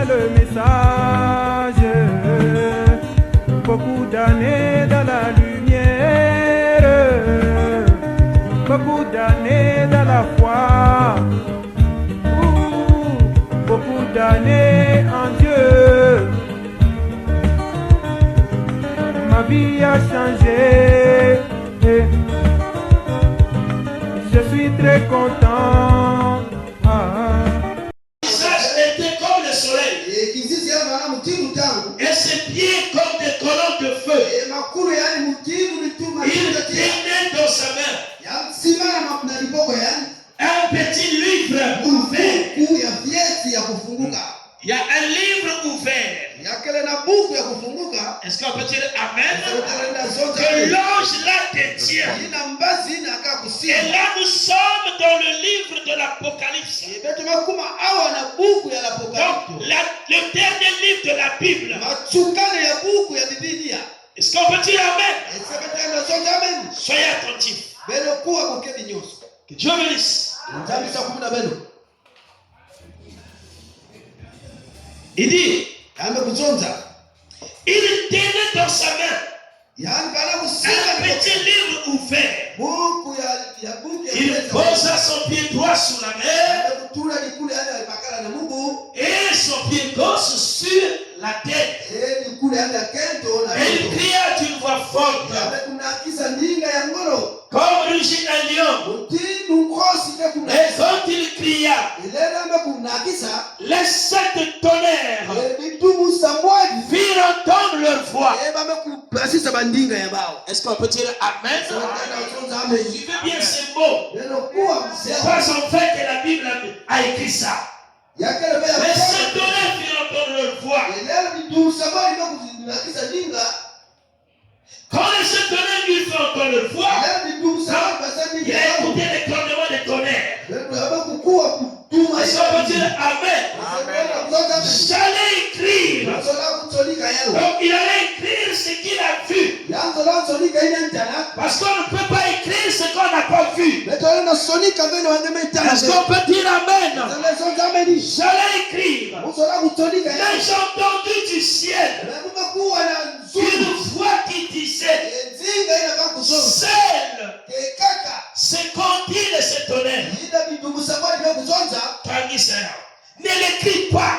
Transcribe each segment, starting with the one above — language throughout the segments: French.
c'est le message. Beaucoup d'années dans la lumière, beaucoup d'années dans la foi, beaucoup d'années en Dieu. Ma vie a changé, je suis très content. Était comme le soleil et ses pieds comme des colonnes de feu. Il tenait dans sa main un petit livre ouvert. Il y a un livre ouvert. Est-ce qu'on peut dire Amen? Que l'ange là détient. Et là nous sommes dans le livre de l'Apocalypse. Donc le dernier livre de la Bible. Est-ce qu'on peut dire Amen? Soyez attentifs. Que Dieu bénisse. Il dit, il tenait dans sa main un petit livre ouvert. Il posa son pied droit sur la mer et son pied gauche sur la tête. Et il cria d'une voix forte, comme rugit un lion. Et quand il cria, les sept tonnerres firent entendre leur voix. Est-ce qu'on peut dire Amen? Suivez bien ces mots. C'est pas en fait que la Bible a écrit ça. Les sept tonnerres firent entendre leur voix. Quand les sept tonnerres lui firent entendre leur voix, il a écouté les grondements des tonnerres. Est-ce qu'on peut dire Amen? J'allais écrire. Donc il allait écrire ce qu'il a vu. Parce qu'on ne peut pas écrire ce qu'on n'a pas vu. Est-ce qu'on peut dire Amen? J'allais écrire. Mais j'ai entendu du ciel une voix qui disait, seul c'est qu'on dit de ce tonnerre. Ne l'écris pas.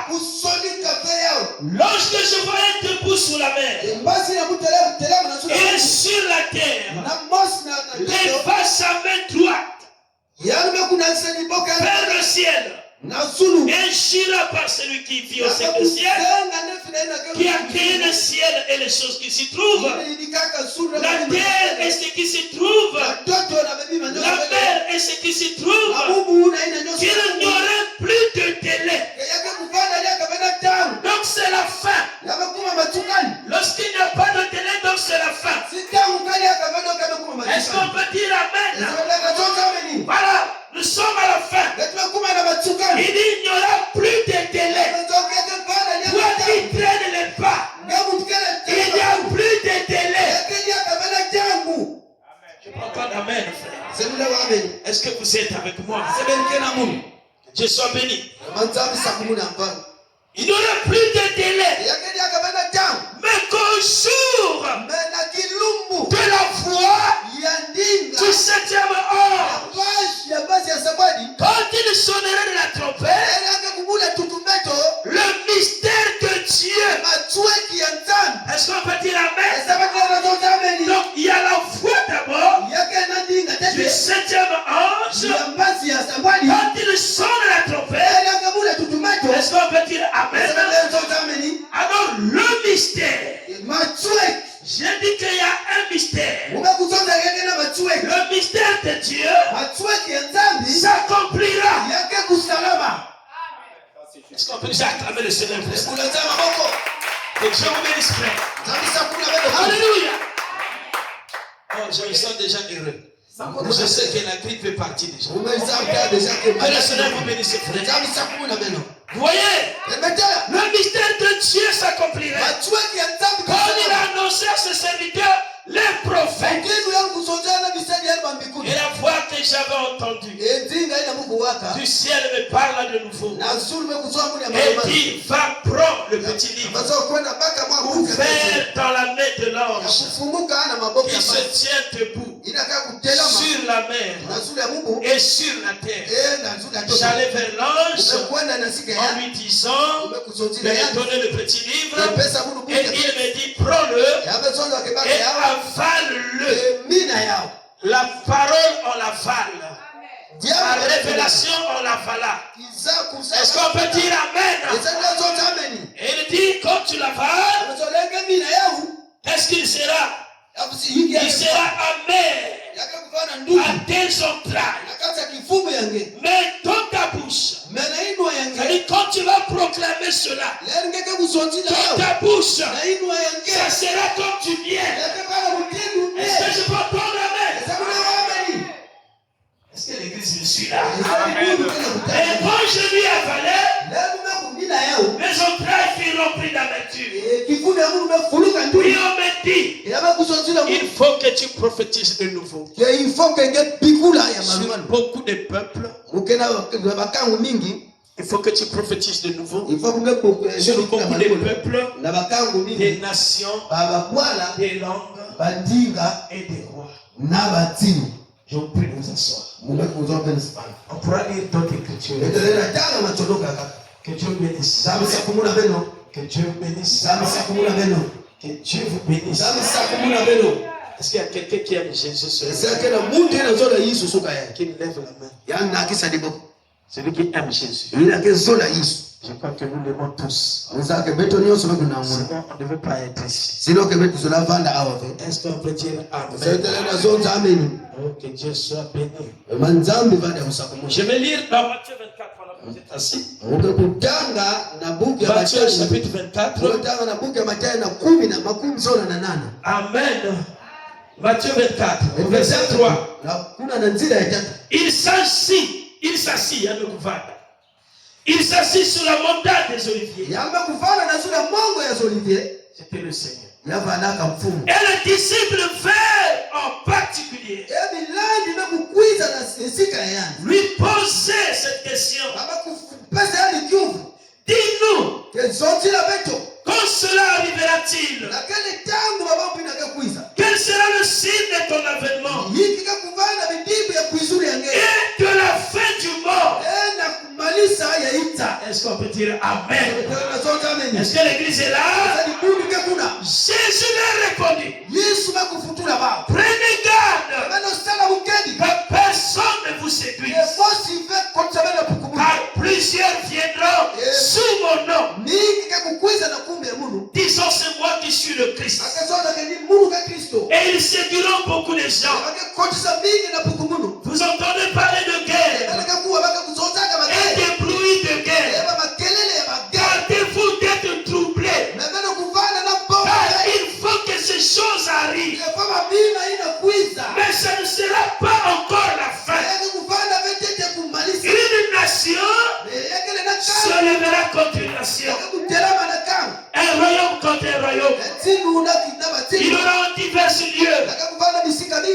Lorsque je voyais debout sur la mer et sur la terre, leva sa main droite vers le ciel et jura par celui qui vit au septième ciel, qui a créé le ciel et les choses qui s'y trouvent, la terre et ce qui s'y trouve, la mer et ce qui s'y trouve, qu'il n'y aurait plus de délai. Donc c'est la fin. Lorsqu'il n'y a pas de délai, donc c'est la fin. Est-ce qu'on peut dire Amen? Voilà, nous sommes à la fin. Il dit il n'y aura plus de délai. Toi qui traînes les pas, il n'y a plus de délai. Je ne prends pas d'Amen, frère. Est-ce que vous êtes avec moi? Que Dieu soit béni. Il n'y aura plus de délai. Mais qu'au jour de la foi du septième heure, quand il sonnerait de la trompette, le mystère de Dieu. Est-ce qu'on peut dire Amen? Donc il y a la foi d'abord du septième ange. Quand il sonne la trompette, est-ce qu'on peut dire Amen? Alors le mystère, j'ai dit qu'il y a un mystère. Le mystère de Dieu s'accomplira. Est-ce qu'on peut déjà acclamer le Seigneur? Que Dieu vous bénisse, frère. Alléluia. Oh, je me sens déjà heureux. Je sais que la grippe fait partie déjà. Que le Seigneur vous bénisse, frère. Vous voyez, le mystère de Dieu s'accomplira. Quand il a annoncé à ses serviteurs, les prophètes, et la voix que j'avais entendue du ciel me parle de de nouveau. Et dit, va prendre le petit livre, ouvert dans la main de l'ange, qui se tient debout sur la mer et sur la terre. J'allais vers l'ange en lui disant de me donner le petit livre, et il me dit, prends-le et avale-le. La parole, on l'avale. La révélation, on l'avala. Est-ce qu'on peut dire amen? Et il dit, quand tu l'avales, qu'est-ce qu'il sera? Il sera amer à tes entrailles. Mais dans ta bouche, c'est-à-dire quand tu vas proclamer cela, dans ta bouche, ça sera comme du miel. Est-ce que je peux entendre amen? Est-ce que l'église me suit là? Et quand je lui avalais, mes entrailles furent remplies d'amertume. Puis on me dit, il faut que tu prophétises de nouveau. Sur beaucoup de peuples, il faut que tu prophétises de nouveau. Sur beaucoup de peuples, des nations, des langues et des rois. Je vous prie de vous asseoir. On pourra lire d'autres écritures. Que Dieu bénisse. Que Dieu bénisse. Que Dieu vous bénisse. Est-ce qu'il y a quelqu'un qui aime Jésus? Qui lève la main. Celui qui aime Jésus. Je crois que nous l'aimons tous. Sinon, on ne devait pas être ici. Est-ce qu'on peut dire amen? Oh, que Dieu soit béni. Je vais lire dans Matthieu 24 pendant que vous êtes assis. Matthieu chapitre 24. Amen. Matthieu 24, verset 3. Il s'assit, hein, le gouvernement. Il s'assit sur la montagne des Oliviers. C'était le Seigneur. Et les disciples vinrent en particulier lui poser cette question. Dis-nous, quand cela arrivera-t-il? Quel sera le signe de ton avènement et de la fin du monde? Est-ce qu'on peut dire amen? Est-ce que l'église est là? Jésus leur répondit, prenez garde que personne ne vous séduise, car plusieurs viendront sous mon nom, disant c'est moi qui suis le Christ, et ils séduiront beaucoup de gens. Vous entendez parler de guerre et des bruits de guerre. Gardez-vous d'être troublés, car il faut que ces choses arrivent, mais ça ne sera pas encore la fin. Une nation se lèvera contre une nation, un royaume contre un royaume. Il y aura en divers lieux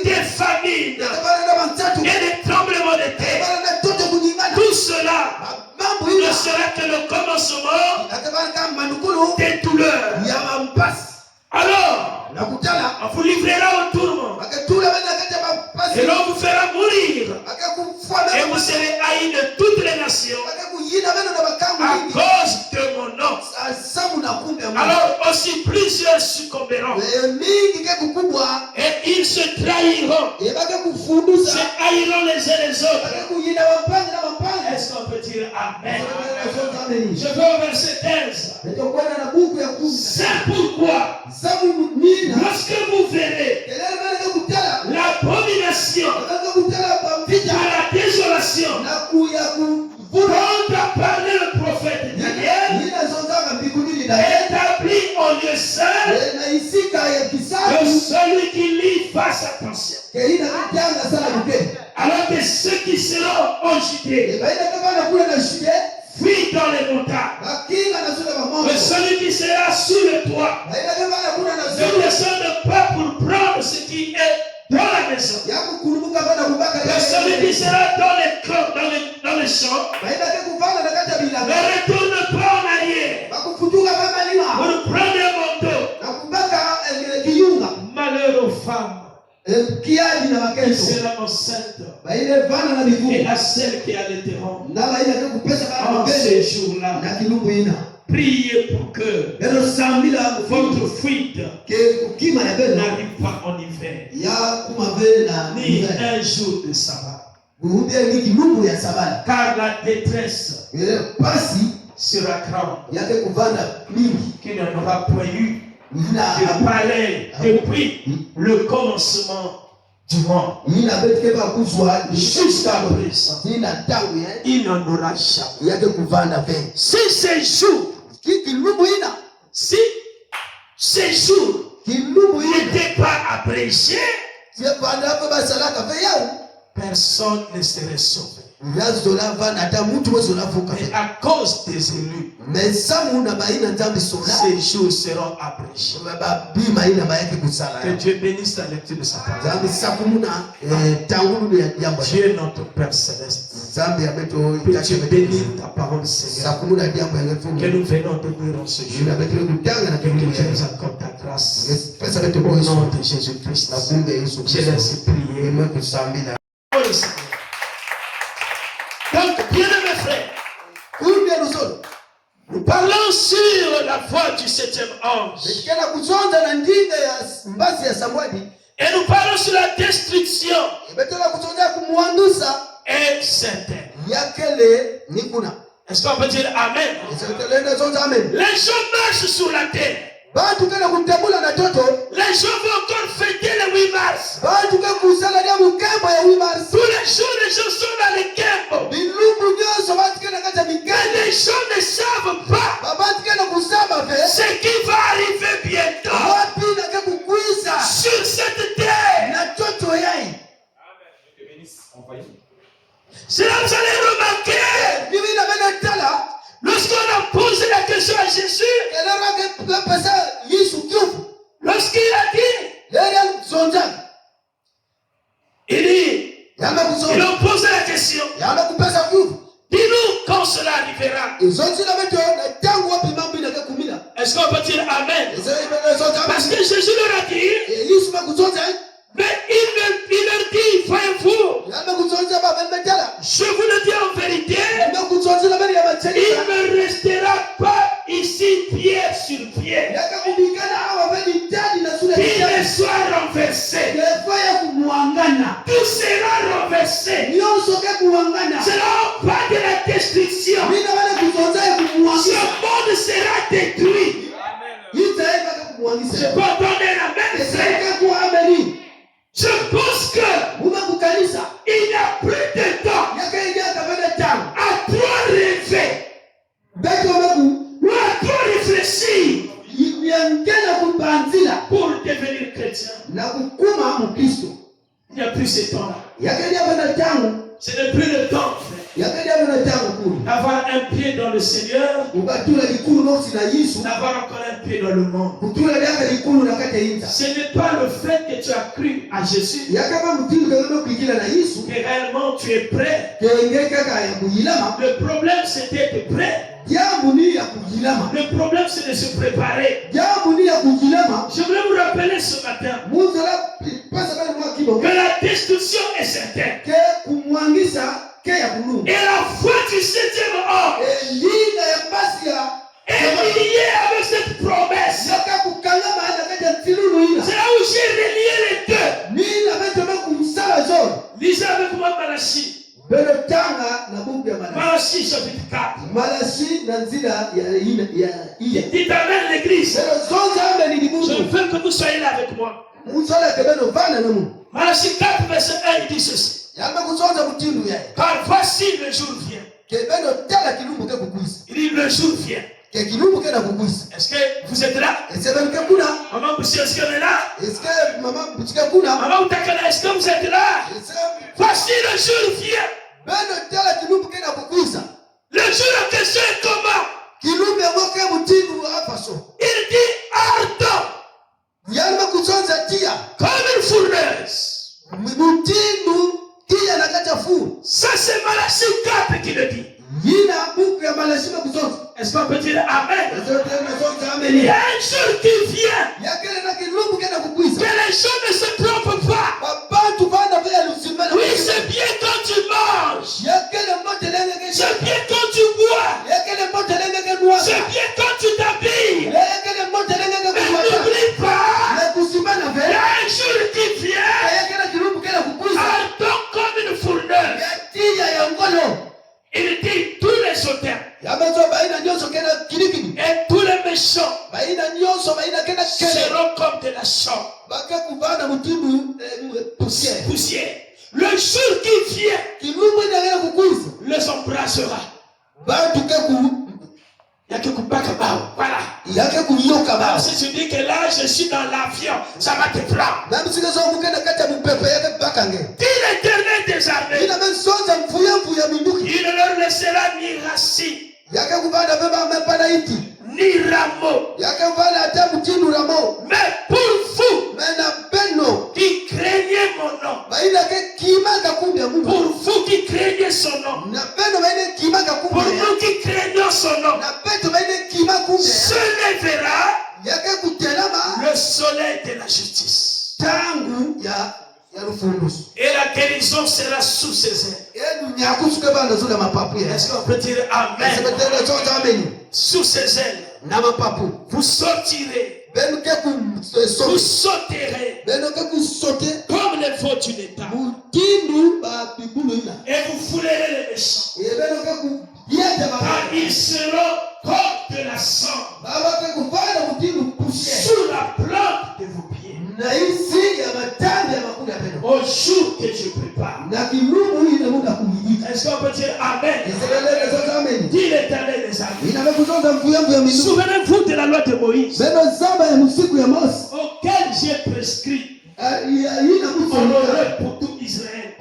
des famines et des tremblements de terre. Tout cela ne sera que le commencement des douleurs. Alors, on vous livrera au tourment, et l'on vous fera mourir, et vous serez haïs de toutes les nations à cause de mon nom. Alors aussi plusieurs succomberont, et ils se trahiront, se haïront les uns les autres. Est-ce qu'on peut dire amen? Je vais au verset 15. C'est pourquoi, lorsque vous verrez l'abomination à la désolation dont a parlé le prophète Daniel, établi en lieu saint, que celui qui lit fasse attention. Alors que ceux qui seront en Judée fuient dans les montagnes, que celui qui sera sous le toit ne descende pas pour prendre ce qui est dans la maison. Celui qui sera dans les camps, dans les champs, ne retourne pas en arrière. Vous prenez un manteau. Malheur aux femmes qui sera enceinte et à celle qui a l'interrompu. En ces jours-là, priez pour que votre fuite n'arrive pas en hiver, ni un jour de sabbat. Car la détresse sera grande, qui n'en aura point eu de palais depuis le commencement du monde jusqu'à présent. Il n'en aura jamais. Si ces jours n'étaient pas appréciés, personne ne serait sauvé. Mais à cause des élus, ces jours seront appréciés. Que Dieu bénisse la lecture de sa parole. Dieu notre Père Céleste, que Dieu bénisse ta parole, Seigneur, que nous venons de dire en ce jour, que Dieu nous accorde ta grâce. Au nom de Jésus-Christ, je laisse prier. Donc, bien-aimés frères, nous parlons sur la voie du 7e ange. Et nous parlons sur la destruction et certaine. Est-ce qu'on peut dire Amen? Les gens marchent sur la terre. Les gens vont encore fêter le 8 mars. Tous les jours, les gens sont dans les camps. Mais les gens ne savent pas ce qui va arriver bientôt sur cette terre. C'est là que vous allez remarquer, lorsqu'on a posé la question à Jésus, lorsqu'il a dit, ils ont posé la question, dis-nous quand cela arrivera. Est-ce qu'on peut dire Amen? Parce que Jésus leur a dit, mais il leur dit, voyez-vous, je vous le dis en vérité, il ne restera pas ici pied sur pied, qu'il ne soit renversé. Tout sera renversé. Cela pas de la destruction. Ce monde sera détruit. Je peux donner la même frère. Je pense que il n'y a plus de temps à trop rêver ou à trop réfléchir pour devenir chrétien. Il n'y a plus ce temps-là. Ce n'est plus le temps, frère, d'avoir un pied dans le Seigneur, d'avoir encore un pied dans le monde. Ce n'est pas le fait que tu as cru à Jésus que réellement tu es prêt. Le problème c'est d'être prêt. Le problème c'est de se préparer. Je voulais vous rappeler ce matin que la destruction est certaine. Et la foi du 7e ange est liée avec cette promesse. C'est là où j'ai relié les deux. Lisez avec moi Malachie. Malachie chapitre 4. Dites Amen l'église. Je veux que vous soyez là avec moi. Malachie 4 verset 1 il dit ceci. Car voici le jour vient. Il dit le jour vient. Est-ce que vous êtes là? Maman Boussi, est-ce qu'on est là? Maman Outakana, est-ce que vous êtes là? Voici le jour vient. Le jour en question est comment? Il dit ardent comme une fournaise. qu'on peut dire Amen? Il y a un jour qui vient que les gens ne se trompent pas. Oui, c'est bien quand tu manges. C'est bien quand tu bois. C'est bien quand tu t'habilles. Mais n'oublie pas, il y a un jour qui vient, ardent comme une fourneuse. Il dit tous les auteurs et tous les méchants seront comme de la chambre. Poussière. Le jour qui vient les embrassera. Voilà. Si tu dis que là je suis dans l'avion, ça va te prendre. Dis l'Éternel des armées, il ne leur laissera ni racine, ni rameau. Mais pour vous qui craignez mon nom, pour vous qui craignez son nom, pour nous qui craignons son nom, se lèvera le soleil de la justice. Et la guérison sera sous ses ailes. Est-ce qu'on peut dire Amen? Sous ses ailes, vous sortirez, vous sauterez comme les veaux d'une étable. Et vous foulerez les méchants. Car ils seront comme de la cendre sous la plante de vos pieds. Au jour que je prépare. Est-ce qu'on peut dire Amen? Dis l'Éternel des armées. Souvenez-vous de la loi de Moïse, auquel j'ai prescrit en horreur pour tout Israël.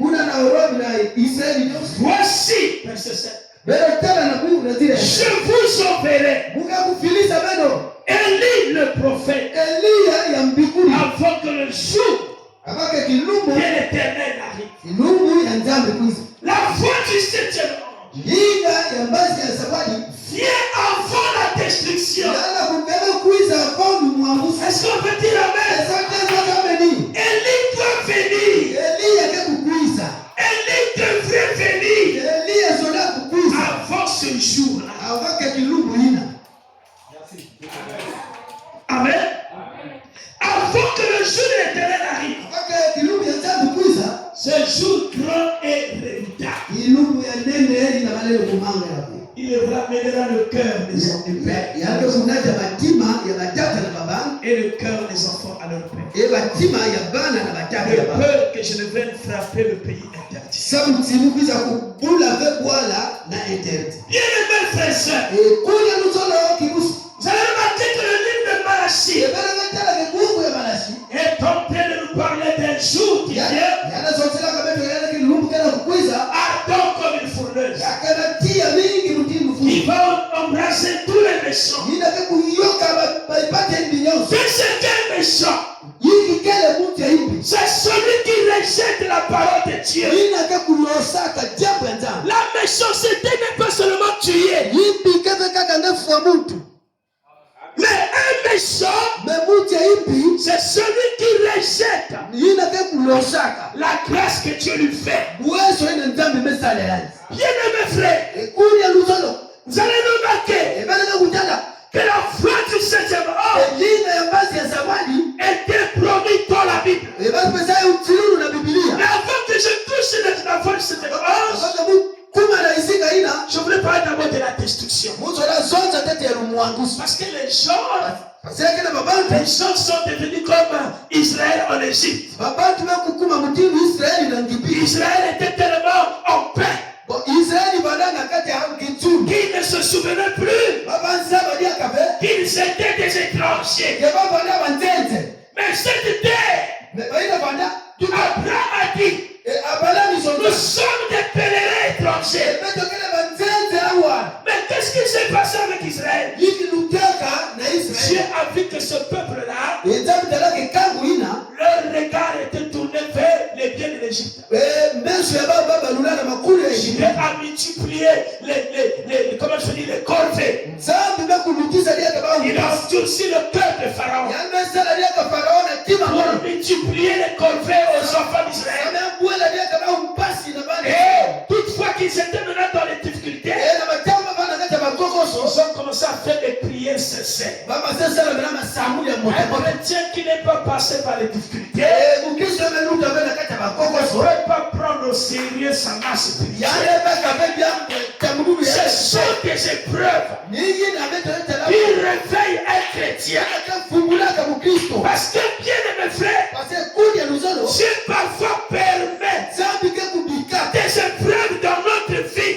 Voici, verset 7. Je vous enverrai Élie le prophète avant que le jour de l'Éternel arrive. La voix du septième ange vient avant la destruction. Est-ce qu'on peut dire Amen? Élie doit venir. Élie devrait venir avant ce jour-là. Amen. Avant que le jour de l'Éternel arrive. Ce jour grand et redoutable. Il ramènera le cœur des enfants et le cœur des enfants à leur père. De peur que je ne vienne frapper le pays interdit. Bien-aimés frères et sœurs, vous allez remarquer que le livre de Malachie est en train de nous parler d'un jour qui vient ardent comme une fourneuse. Il va embrasser tous les méchants. Mais c'est quel méchant? C'est celui qui rejette la parole de Dieu. La méchanceté n'est pas seulement tuer. Mais un méchant, c'est celui qui rejette la grâce que Dieu lui fait. Bien-aimés frères, vous allez remarquer que la foi du septième ange était promise dans la Bible. Mais avant que je touche la foi du septième ange, je voulais parler d'abord de la destruction. Parce que les gens sont devenus comme Israël en Égypte. Israël était tellement en paix qu'ils ne se souvenaient plus qu'ils étaient des étrangers. Mais cette terre, Abraham a dit, nous sommes des pèlerins étrangers. Mais qu'est-ce qui s'est passé avec Israël? Dieu a vu que ce peuple-là, leur regard était tourné vers les biens de l'Égypte. Dieu a multiplié les corvées. endurci le cœur de Pharaon pour multiplier les corvées aux enfants d'Israël. Et toutefois qu'ils étaient maintenant dans les difficultés, ils ont commencé à faire des prières sincères. Un chrétien qui n'est pas passé par les difficultés ne peut pas prendre au sérieux sa marche spirituelle. Ce sont des épreuves qui réveillent un chrétien. Parce que, bien aimé frère, Dieu parfois permet des épreuves dans notre vie.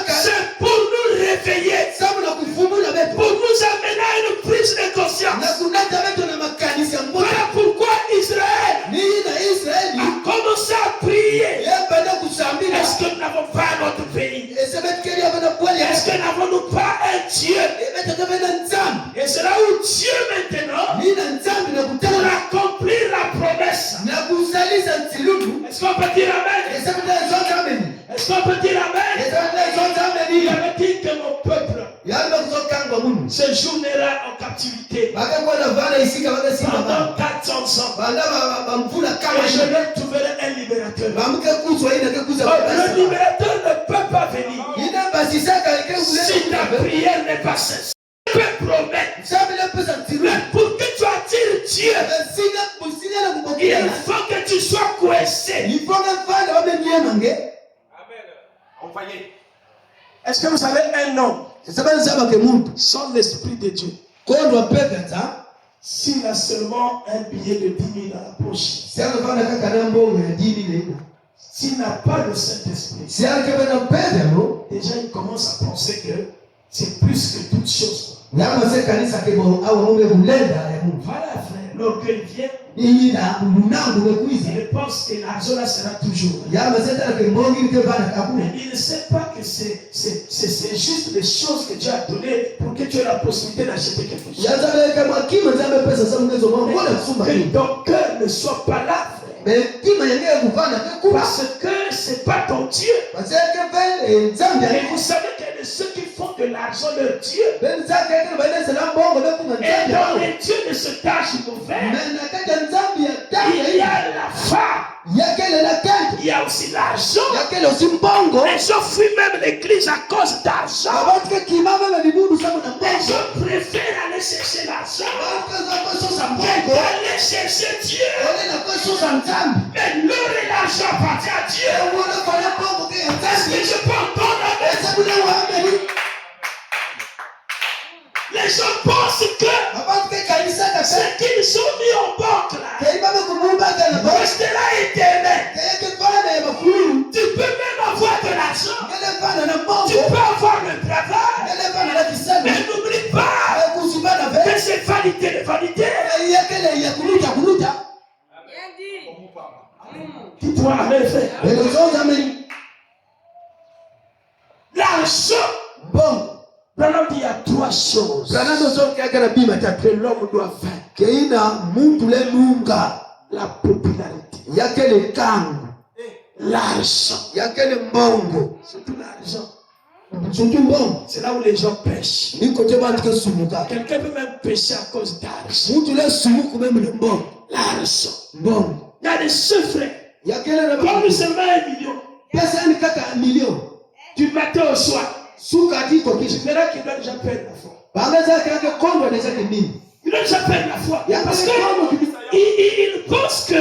C'est pour nous réveiller, pour nous amener à une prise de conscience. Voilà pourquoi Israël a commencé à prier. Est-ce que nous n'avons pas notre pays? Est-ce que nous n'avons pas un Dieu? Et c'est là où Dieu maintenant, pour accomplir la promesse. Est-ce qu'on peut dire Amen? Est-ce qu'on peut dire Amen? Il avait dit que mon peuple séjournera en captivité pendant 400 ans. Et je leur trouverai un libérateur. Le libérateur ne peut pas venir si ta prière n'est pas sincère. Tu peux promettre, mais pour que tu attires Dieu, il faut que tu sois coincé. Est-ce que vous savez un homme sans l'esprit de Dieu, s'il a seulement un billet de 10 000 dans la poche, s'il n'a pas le Saint-Esprit, déjà il commence à penser que c'est plus que toute chose. Voilà frère, l'orgueil vient. Il pense que l'argent là sera toujours. Mais il ne sait pas que c'est juste les choses que Dieu a données pour que tu aies la possibilité d'acheter quelque chose. Que ton cœur ne soit pas là, frère. Parce que c'est pas ton Dieu. Et vous savez qu'il y a ceux qui font de l'argent leur Dieu. Et dans les dieux de ce tâche mauvais, il y a la femme. Il y a aussi l'argent. Les gens fuient même l'église à cause d'argent. Les gens préfèrent aller chercher l'argent qu'aller chercher Dieu. Mais l'or et l'argent appartiennent à Dieu. Est-ce que je peux entendre Amen? Les gens pensent que ce qu'ils ont mis en banque là restera éternel. Tu peux même avoir de l'argent. Tu peux avoir le travail. Mais n'oublie pas que c'est vanité de vanité. Dis-toi Amen, frère. L'argent. Bon. Branham dit il y a trois choses que l'homme doit faire. La popularité, l'argent, surtout l'argent. C'est là où les gens pêchent. Quelqu'un peut même pêcher à cause d'argent. L'argent. Il y a des secrets. Donne seulement 1 million. Du matin au soir. Tu verras qu'il doit déjà perdre la foi. Il doit déjà perdre la foi. Parce qu'il pense que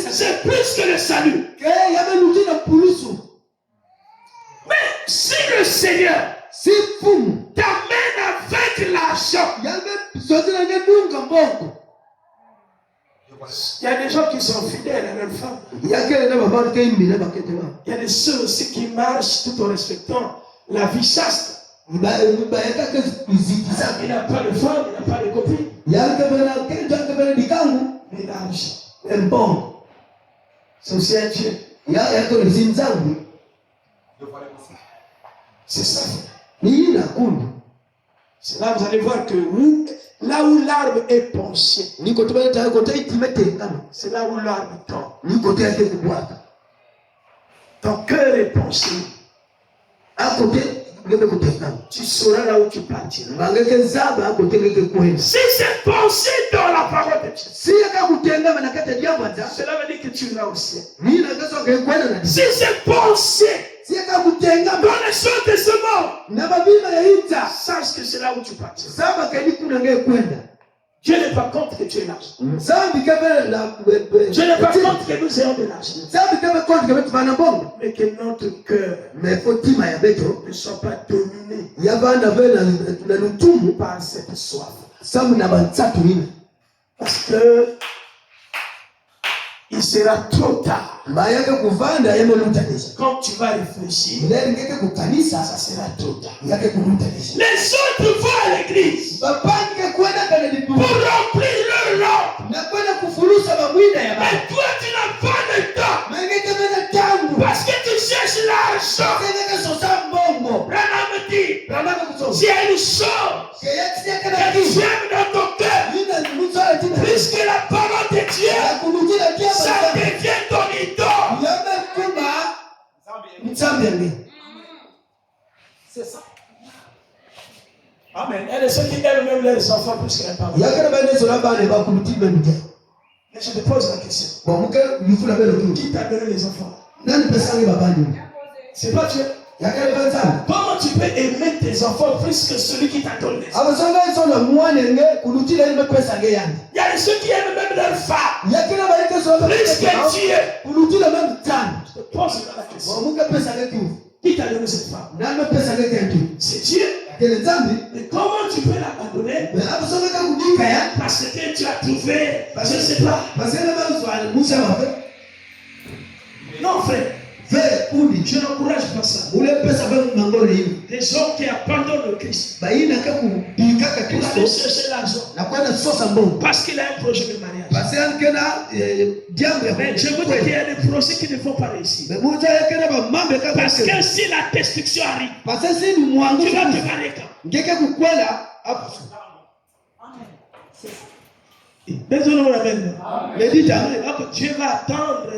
c'est plus que le salut. Mais si le Seigneur t'amène avec l'argent, il y a des gens qui sont fidèles à leur femme. Il y a des ceux aussi qui marchent tout en respectant la vie chaste. Il n'a pas de femme, il n'a pas de copine. Mais l'argent. C'est aussi un Dieu. C'est ça. C'est là vous allez voir que là où l'arbre est penché, c'est là où l'arbre tombe. Ton cœur est penché. tu sauras là où tu partiras. Si c'est pensé dans la parole de Dieu, cela veut dire que tu iras au ciel. si c'est pensé dans les choses de ce monde, sache que c'est là où tu partiras. Dieu n'est pas contre que tu aies l'argent. Dieu n'est pas contre que nous ayons de l'argent. Mais que notre cœur ne soit pas dominé par cette soif. Parce que il sera trop tard. Quand tu vas réfléchir, ça sera trop tard. Les autres vont à l'église pour remplir leur lampe. Mais toi, tu n'as pas le temps. Parce que tu cherches l'argent. Branham me dit, s'il y a une chose que tu aimes dans ton cœur, plus que la parole de Dieu, ça devient ton idole. C'est ça. Amen. Il y a des ceux qui aiment même les enfants plus que les parents. Mais je te pose la question. Qui t'a donné les enfants? C'est pas Dieu. Comment tu peux aimer tes enfants plus que celui qui t'a donné? Il y a ceux qui aiment même leur femme plus que Dieu. Je te pose la question. Qui t'a donné cette femme? C'est Dieu. Mais comment tu peux l'abandonner? Parce que tu as trouvé, je ne sais pas. Non, frère. Je n'encourage pas ça. Des gens qui abandonnent le Christ pour aller chercher l'argent parce qu'il a un projet de mariage. Mais je vous dis qu'il y a des projets qui ne vont pas réussir. Parce que si la destruction arrive, tu vas te marier quand? Dieu va attendre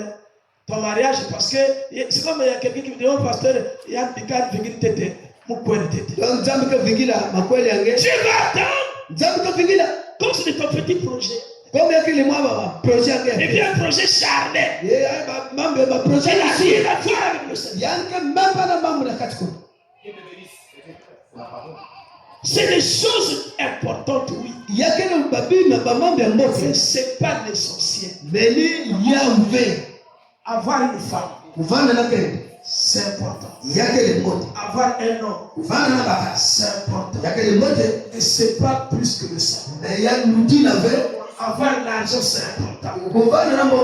ton mariage parce que c'est comme il y a quelqu'un qui me dit, oh pasteur, il y a un gars qui vient de Dieu va attendre. Comme c'est ton petit projet. Et bien un projet charnel. Il a rien à voir avec le Seigneur. C'est des choses importantes, oui. Mais ce n'est pas l'essentiel. Avoir une femme, c'est important. Avoir un homme, c'est important. Et ce n'est pas plus que le ça. Avoir l'argent, c'est important.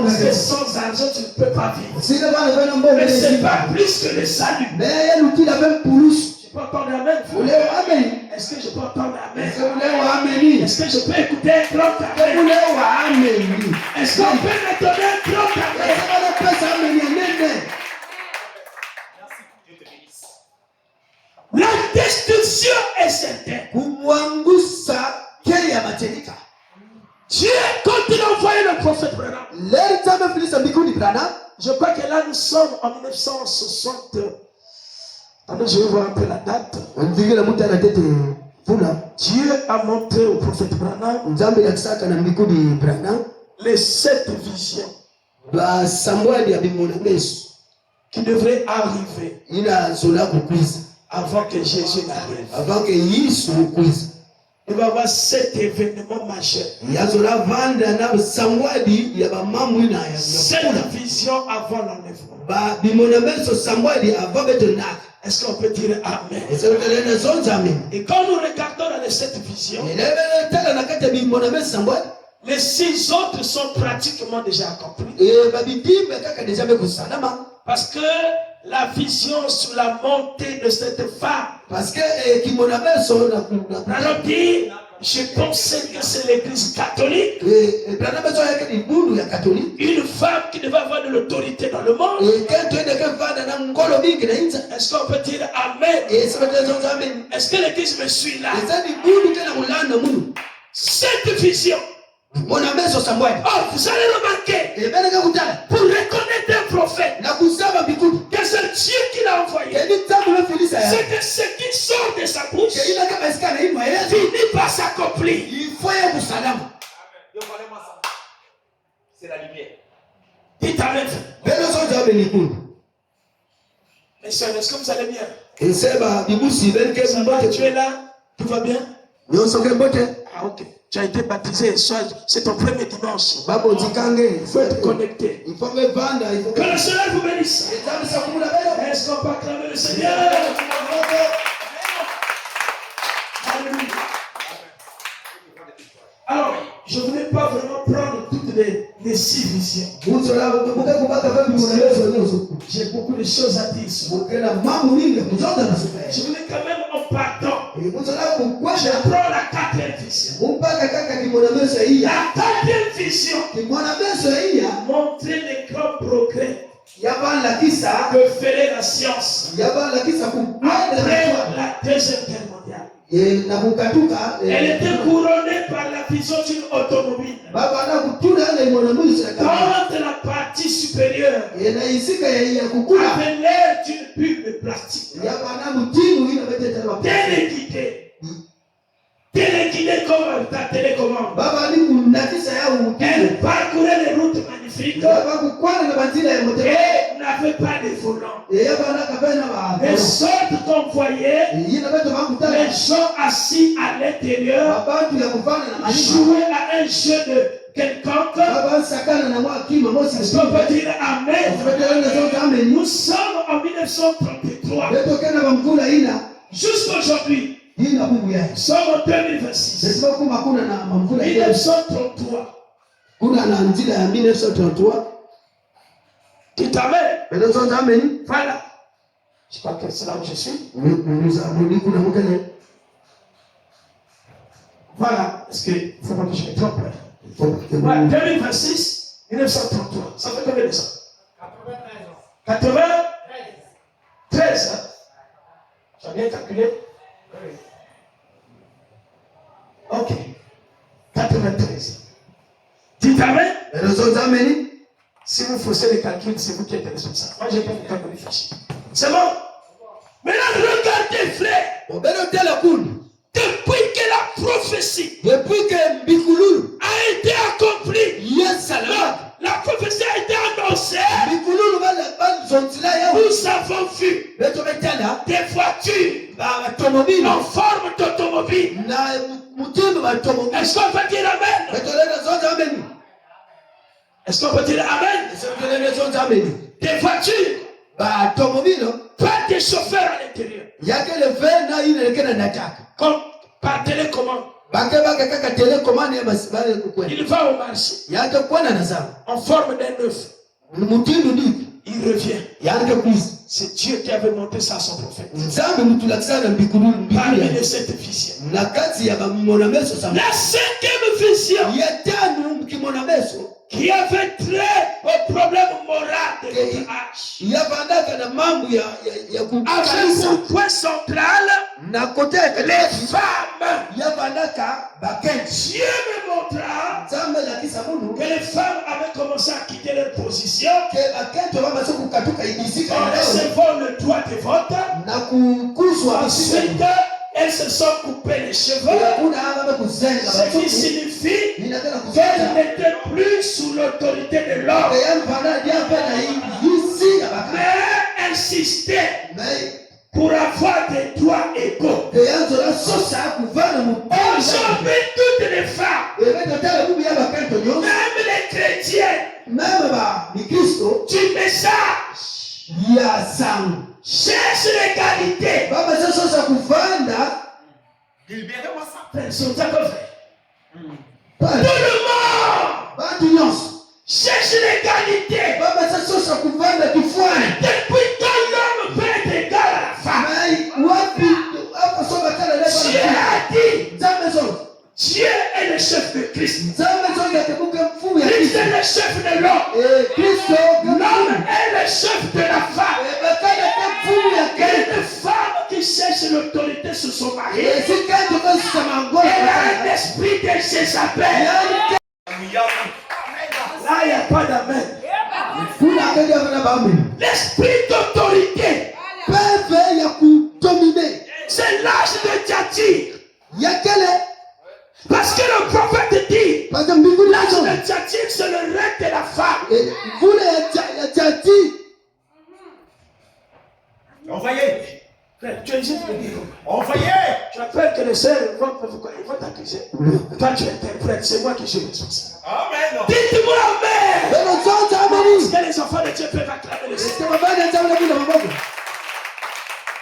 Parce que sans argent, tu ne peux pas vivre. Mais ce n'est pas plus que le salut. Je peux entendre amen. Est-ce que je peux entendre amen? Est-ce que je peux écouter un grand amen? Est-ce qu'on peut me donner un grand amen? La destruction est certaine. Dieu, quand il a envoyé le prophète Branham, je crois que là nous sommes en 1960. Attendez, je vais voir un peu la date. Dieu a montré au prophète Branham les 7 visions qui devraient arriver avant que Jésus n'arrive. Il va y avoir 7 événements majeurs. 7 visions avant l'enlèvement. Est-ce qu'on peut dire amen? Et quand nous regardons dans les 7 visions, les 6 autres sont pratiquement déjà accomplis. Parce que la vision sur la montée de cette femme, alors dit, je pensais que c'est l'église catholique, une femme qui devait avoir de l'autorité dans le monde. Est-ce qu'on peut dire amen? Est-ce que l'église me suit là? Cette vision, vous allez remarquer, pour reconnaître un prophète, que c'est Dieu qui l'a envoyé, c'est que ce qu'il accompli. Il faut y avoir salam. C'est la lumière. Dites amen. Mes soeurs, est-ce que vous allez bien? Ça va, tu es là? Tout va bien? Ah, ok. Tu as été baptisé, c'est ton premier dimanche. Il faut être connecté. Que le Seigneur vous bénisse. Est-ce qu'on peut acclamer le Seigneur? Alléluia. Alors, je ne voulais pas vraiment prendre toutes les 6 visions. J'ai beaucoup de choses à dire. Je voulais quand même en partant. Je prends la 4e vision. La 4e vision montrer les grands progrès que ferait la science après la 2e guerre mondiale. Elle était couronnée par la vision d'une automobile. Quand la partie supérieure avait l'air d'une bulle de plastique. Téléguidée comme ta télécommande. Elle parcourait les routes magnifiques et n'avait pas de volant. Les sortes qu'on voyait, les gens assis à l'intérieur jouaient à un jeu de quelconque. Est-ce qu'on peut dire amen? Nous sommes en 1933. Jusqu'aujourd'hui, nous sommes en 2026. 1933. Dites amen. Voilà. Je crois que c'est là où je suis. Voilà. Est-ce qu'il ne faut pas que je me trompe? Voilà. 2026, 1933. Ça fait combien de temps? 93 ans. Tu as bien calculé? Ok. 93. Dites amen. Si vous faussez les calculs, c'est vous qui êtes responsable. Moi, je n'ai pas le temps de réfléchir. C'est bon? Maintenant, regardez, frère. Depuis que la prophétie a été accomplie, la prophétie a été annoncée, nous avons vu des voitures en forme d'automobile. Est-ce qu'on peut dire amen? Est-ce qu'on peut dire amen? Des voitures, pas des chauffeurs à l'intérieur. Comme par télécommande. Il va au marché en forme d'un œuf. Il revient. C'est Dieu qui avait montré ça à son prophète. Parmi les 7 visions. La 5e vision qui avait trait au problème moral de notre âge. Avec pour point central les femmes. Dieu me montra que les femmes avaient commencé à quitter leur position en recevant le droit de vote. Ensuite, elles se sont coupées les cheveux, ce qui signifie qu'elles n'étaient plus sous l'autorité de l'homme, mais insistaient pour avoir des droits égaux. Aujourd'hui, toutes les femmes, même les chrétiens, du message, cherche l'égalité. Tout le monde cherche l'égalité. Depuis quand l'homme peut être égal à la femme? Dieu a dit, Dieu est le chef de Christ. Christ est le chef de l'homme. L'homme est le chef de la femme. Une femme qui cherche l'autorité sur son mari, elle a un esprit de Jézabel. Là, il n'y a pas d'amen. L'esprit d'autorité, c'est l'âge de Djatir. Parce Le tchatique, c'est le règne de la femme. Vule ya chati. Envoyez. Tu es ici, tu me dis. Envoyez. Tu as peur que les sœurs vont t'accuser. Toi, tu interprètes. C'est moi qui suis responsable. Amen. Dites-moi amen. Amen. Est-ce que les enfants de Dieu peuvent acclamer le Seigneur?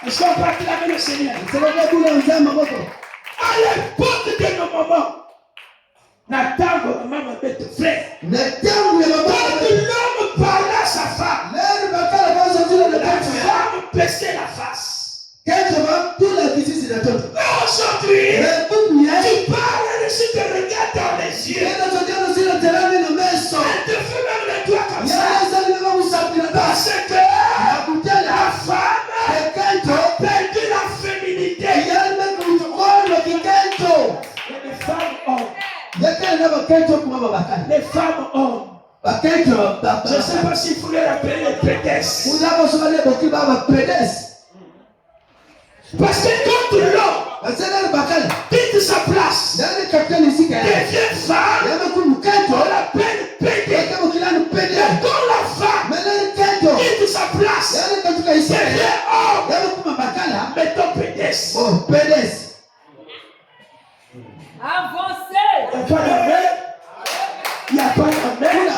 Est-ce qu'on peut acclamer le Seigneur? À l'époque de nos mamans, Nathan, maman, bête frère. Quand l'homme parlait à sa femme, la femme baissait la face. Mais aujourd'hui, tu parles et si tu regardes dans les yeux, elle te fait même le doigt comme ça. Parce que la femme a perdu la féminité. Et les femmes hommes. Les femmes hommes. Je ne sais pas s'il faut les rappeler les pédesses. Parce que quand l'homme quitte sa place, devient femme, on l'appelle pédé. Et quand la femme quitte sa place, devient homme, mettons pédesse. Avancez. Il n'y a pas d'amen.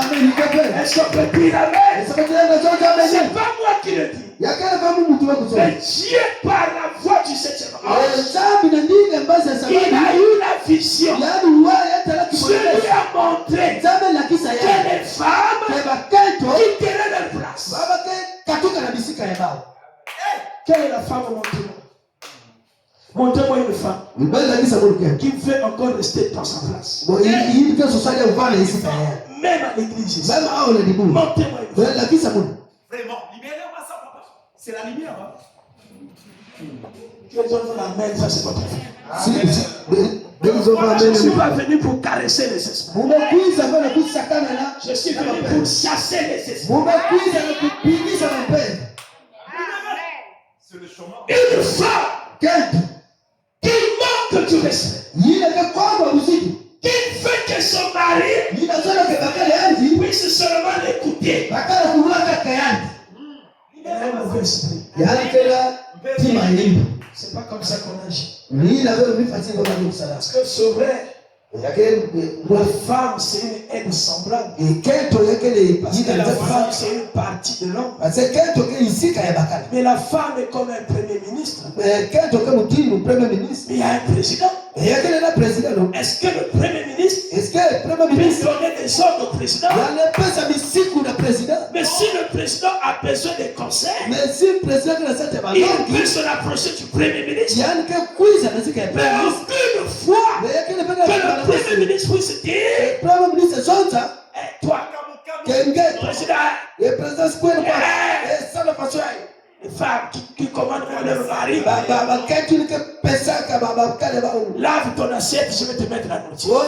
Est-ce qu'on peut dire amen? C'est pas moi qui le dis. Mais Dieu, par la voix du septième ange, il a eu la vision. Dieu lui a montré que les femmes quitteraient leur place. Quelle est la femme montrez-moi? Montrez-moi une femme qui veut encore rester dans sa place. Même à l'église. Montrez-moi une femme. Vraiment, libérez-moi ça, papa. C'est la lumière. Tu es dans la main, ça c'est votre frère. Je Je ne suis pas venu pour caresser les esprits. Je suis venu pour chasser les esprits. C'est le chemin. Une femme qui manque du respect, qui fait que son mari puisse seulement l'écouter. Il a un mauvais esprit. C'est pas comme ça qu'on agit. Parce que c'est vrai, la femme c'est une aide semblable. Parce que la femme c'est une partie de l'homme. Mais la femme est comme un premier ministre. Mais il y a un président. Est-ce que le premier ministre peut donner des ordres au président? Mais si le président a besoin de conseils, il peut se rapprocher du premier ministre. Mais aucune fois que le premier ministre puisse dire, toi, président, les femmes qui commandent leur mari, lave ton assiette, je vais te mettre la nourriture.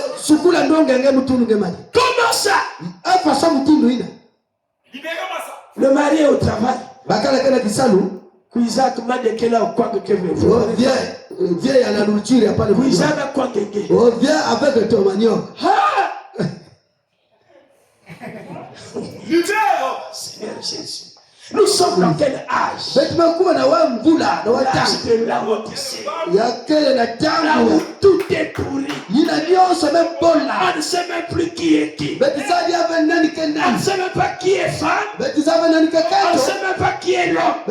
Comment ça? Libérez-moi ça. Le mari est au travail. Isaac m'a dit qu'elle a quoi que veut. Isaac a quoi que viens avec ton manioc. Seigneur Jésus. Nous sommes dans quel âge? L'âge de l'amortissé. Là où tout est pourri. On ne sait même plus qui est qui. On ne sait même pas qui est femme. On ne sait même pas qui est l'homme.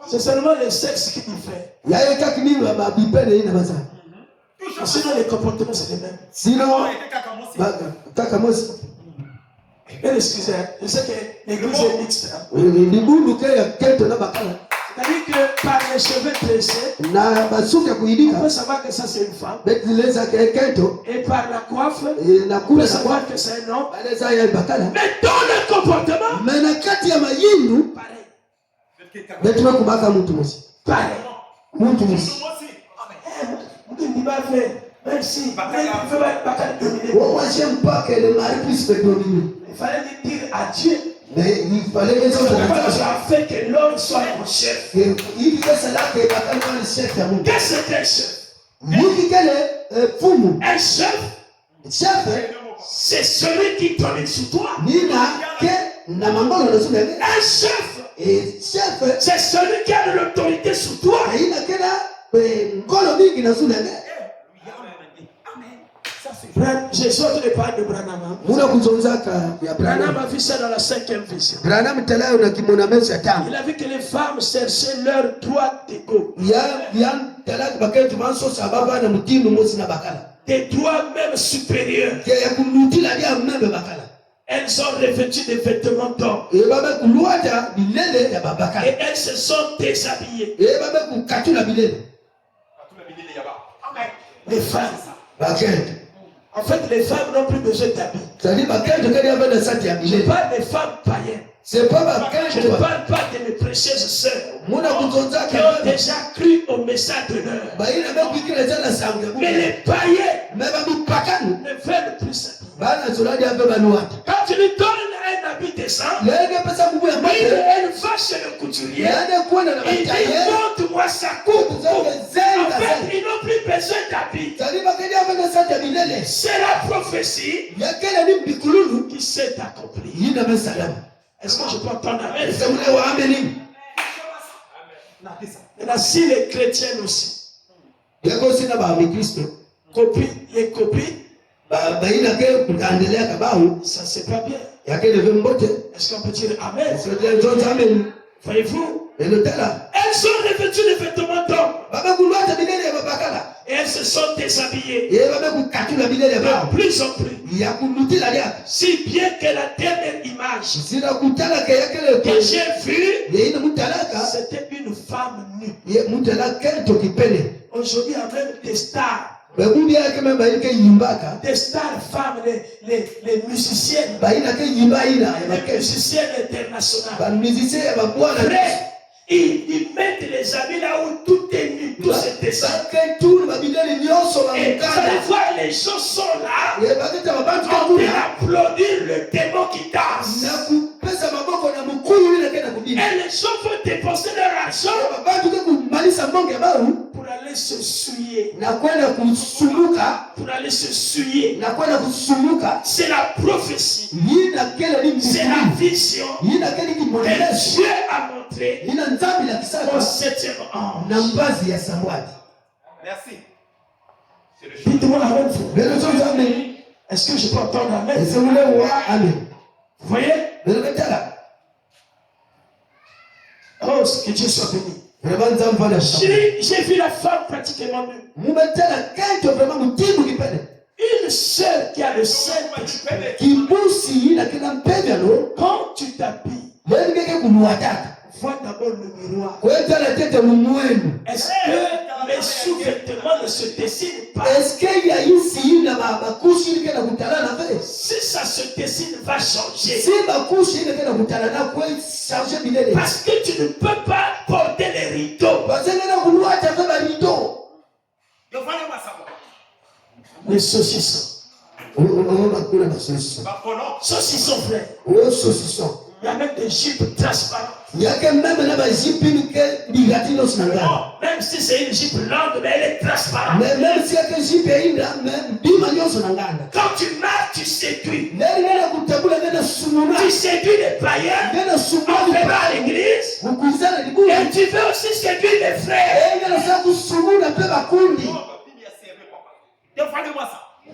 C'est seulement le sexe qui diffère. Sinon les comportements c'est les mêmes. Excusez, je sais que l'église est mixte. C'est-à-dire que par les cheveux tressés, on peut savoir que ça c'est une femme. Et par la coiffe, on peut savoir que c'est un homme. Mais dans le comportement, pareil. Même si j'aime pas que le mari puisse me dominer. Il fallait dire à Dieu. Mais il fallait que tu as fait que l'homme soit mon chef. Il fait cela que le chef. Qu'est-ce que c'est un chef? Un chef, c'est celui qui domine sur toi. Un chef, c'est celui qui a de l'autorité sur toi. Jésus ne parle de Branham. Branham a vu ça dans la 5e vision. Il a vu que les femmes cherchaient leur droit d'ego. Des droits même supérieurs. Elles ont revêtu des vêtements d'or. Et elles se sont déshabillées. Les femmes. En fait, les femmes n'ont plus besoin d'habits. Je parle des femmes païennes. Je ne parle pas de mes précieuses sœurs qui ont déjà cru au message de l'heure. Mais les païens ne veulent plus s'habiller. Quand tu lui donnes un habit décent, il va chez le couturier. Il dit, montre-moi sa coupe. En fait, ils n'ont plus besoin d'habits. C'est la prophétie qui s'est accomplie. Est-ce que je peux entendre amen? Maintenant, si les chrétiens aussi copient les copines, ça c'est pas bien. Est-ce qu'on peut dire amen? Voyez-vous? Elles ont revêtu les vêtements d'homme. Et elles se sont déshabillées. De plus en plus. Si bien que la dernière image que j'ai vue, c'était une femme nue. Aujourd'hui, il y a même des stars. Des stars femmes, les musiciennes. Les musiciennes internationales. Ils mettent les habits là où tout est nu, tout se descend. Et vous allez voir, les gens sont là en train d'applaudir le démon qui danse. Et les gens veulent dépenser leur argent pour aller se souiller. Pour aller se souiller. C'est la prophétie. C'est la vision que Dieu a montré au 7e ange. Merci. Dites-moi amen. Est-ce que je peux entendre amen? Vous voyez? Oh, que Dieu soit béni. J'ai vu la femme pratiquement nue. Une seule qui a le Saint-Esprit. Quand tu t'habilles, vois d'abord le miroir. Est-ce que mes sous-vêtements ne se dessinent pas? Si ça se dessine, va changer. Parce que tu ne peux pas porter les rideaux. Les saucissons. Saucissons, frère. Il y a même des jupes transparentes. Même si c'est une jupe longue, mais elle est transparente. Quand tu marches, tu séduis. Tu séduis les païens en venant à l'église. Et tu veux aussi séduire les frères.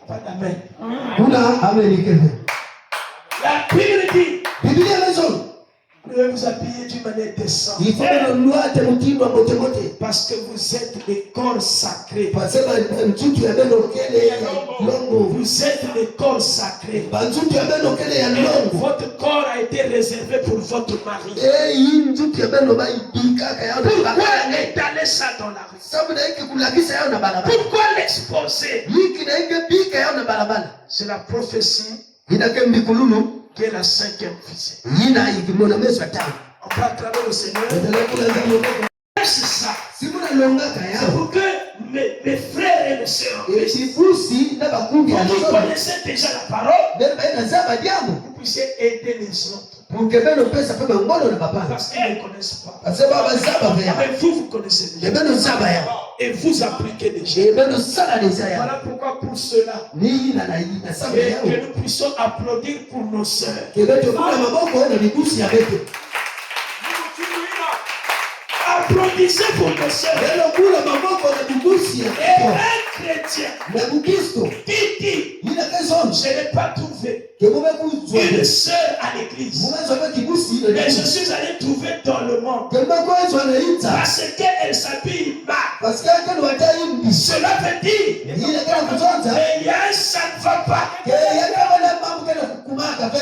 Pas d'amen. La Bible dit, vous devez vous habiller d'une manière décente. Parce que vous êtes des corps sacrés. Vous êtes des corps sacrés. Votre corps a été réservé pour votre mari. Pourquoi étaler ça dans la rue? Pourquoi l'exposer? C'est la prophétie qui est la 5e vision. On va acclamer le Seigneur. C'est ça. C'est pour que mes frères et mes sœurs, vous connaissez déjà la parole, vous puissiez aider les autres. Parce qu'ils ne connaissent pas. Mais vous connaissez déjà. et vous appliquez déjà. Voilà pourquoi pour cela, et que nous puissions applaudir pour nos sœurs. Applaudissez pour nos sœurs. Et un chrétien qui dit, je n'ai pas trouvé une sœur à l'église, mais je suis allé trouver dans le monde parce qu'elle s'habille mal. Cela veut dire mais il y a un ça ne va pas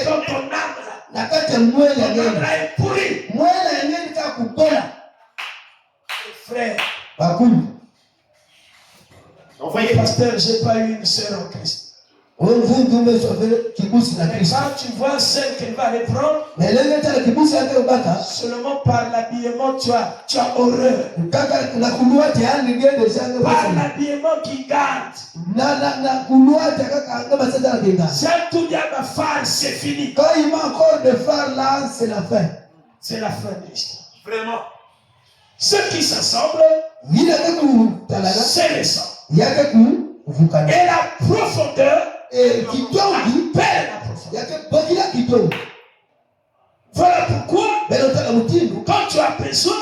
dans ton âme là. Ton âme là est pourrie. Frère, envoyez pasteur, j'ai pas eu une sœur en Christ. Mais quand tu vois celle qu'elle va aller prendre, seulement par l'habillement, tu as horreur. Par l'habillement qui garde. Si elle tout dit à ma femme, c'est fini. Quand il manque encore de phare là, c'est la fin. C'est la fin de l'histoire. Vraiment. Ceux qui s'assemblent, c'est les sangs. Et la profondeur, appelle la profondeur. Voilà pourquoi, quand tu as besoin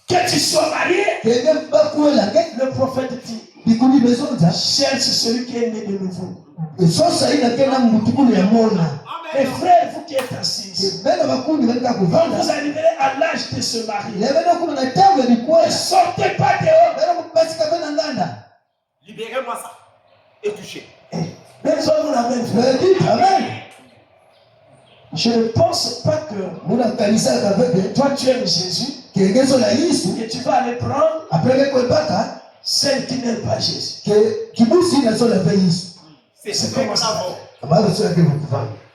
que tu sois marié, le prophète dit, cherche celui qui est né de nouveau. Et frères, vous qui êtes assis, quand vous arriverez à l'âge de se marier, ne sortez pas dehors. Libérez-moi ça et touchez. Je ne pense pas que toi tu aimes Jésus et tu vas aller prendre celle qui n'aime pas Jésus. C'est comme ça.